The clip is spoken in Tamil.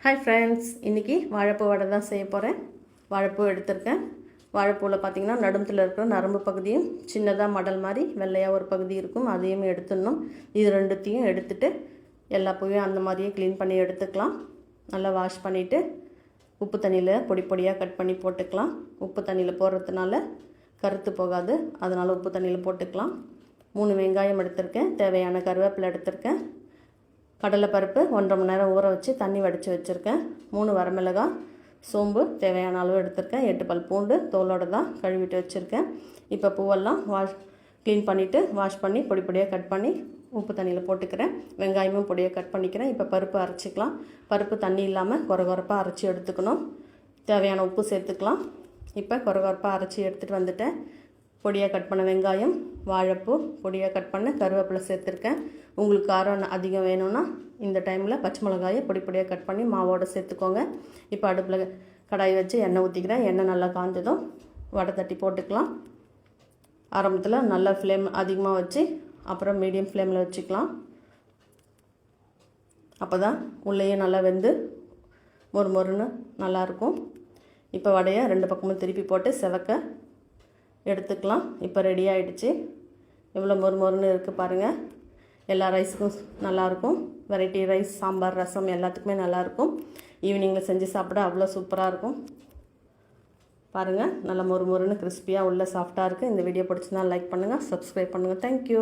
ஹாய் ஃப்ரெண்ட்ஸ், இன்றைக்கி வாழைப்பூ வடை தான் செய்ய போகிறேன். வாழைப்பூ எடுத்திருக்கேன். வாழைப்பூவில் பார்த்திங்கன்னா நடுமத்தில் இருக்கிற நரம்பு பகுதியும் சின்னதாக மடல் மாதிரி வெள்ளையாக ஒரு பகுதி இருக்கும், அதையும் எடுத்துடணும். இது ரெண்டுத்தையும் எடுத்துகிட்டு எல்லா பூவையும் அந்த மாதிரியே க்ளீன் பண்ணி எடுத்துக்கலாம். நல்லா வாஷ் பண்ணிவிட்டு உப்பு தண்ணியில் பொடி பொடியாக கட் பண்ணி போட்டுக்கலாம். உப்பு தண்ணியில் போடுறதுனால கருத்து போகாது, அதனால் உப்பு தண்ணியில் போட்டுக்கலாம். 3 வெங்காயம் எடுத்திருக்கேன். தேவையான கருவேப்பிலை எடுத்திருக்கேன். கடலைப்பருப்பு 1.5 மணி நேரம் ஊற வச்சு தண்ணி வடித்து வச்சுருக்கேன். 3 வரமிளகாய், சோம்பு தேவையான அளவு எடுத்திருக்கேன். 8 பல் பூண்டு தோலோடு தான் கழுவிட்டு வச்சுருக்கேன். இப்போ பூவெல்லாம் க்ளீன் பண்ணிவிட்டு வாஷ் பண்ணி பொடி பொடியாக கட் பண்ணி உப்பு தண்ணியில் போட்டுக்கிறேன். வெங்காயமும் பொடியாக கட் பண்ணிக்கிறேன். இப்போ பருப்பு அரைச்சிக்கலாம். பருப்பு தண்ணி இல்லாமல் கொரகொரப்பாக அரைச்சி எடுத்துக்கணும். தேவையான உப்பு சேர்த்துக்கலாம். இப்போ கொரகொரப்பாக அரைச்சி எடுத்துகிட்டு வந்துட்டேன். பொடியாக கட் பண்ண வெங்காயம், வாழைப்பூ, பொடியாக கட் பண்ண கருவேப்பிலை சேர்த்துருக்கேன். உங்களுக்கு காரம் அதிகம் வேணும்னா இந்த டைமில் பச்சை மிளகாயை பொடி பொடியாக கட் பண்ணி மாவோடு சேர்த்துக்கோங்க. இப்போ அடுப்பில் கடாய் வச்சு எண்ணெய் ஊற்றிக்கிறேன். எண்ணெய் நல்லா காஞ்சதும் வடை தட்டி போட்டுக்கலாம். ஆரம்பத்தில் நல்லா ஃப்ளேம் அதிகமாக வச்சு அப்புறம் மீடியம் ஃப்ளேமில் வச்சுக்கலாம். அப்போ தான் உள்ளேயும் நல்லா வெந்து மொறுமொறுன்னு நல்லாயிருக்கும். இப்போ வடையை 2 பக்கமும் திருப்பி போட்டு செவக்க எடுத்துக்கலாம். இப்போ ரெடி ஆகிடுச்சு. எவ்வளோ மொறுமொறுன்னு இருக்குது பாருங்கள். எல்லா ரைஸுக்கும் நல்லாயிருக்கும். வெரைட்டி ரைஸ், சாம்பார், ரசம் எல்லாத்துக்குமே நல்லாயிருக்கும். ஈவினிங்கில் செஞ்சு சாப்பிட அவ்வளோ சூப்பராக இருக்கும். பாருங்கள், நல்லா மொறுமொறுன்னு கிறிஸ்பியாக உள்ள சாஃப்டாக இருக்குது. இந்த வீடியோ பிடிச்சிருந்தா லைக் பண்ணுங்கள், சப்ஸ்கிரைப் பண்ணுங்கள். தேங்க்யூ.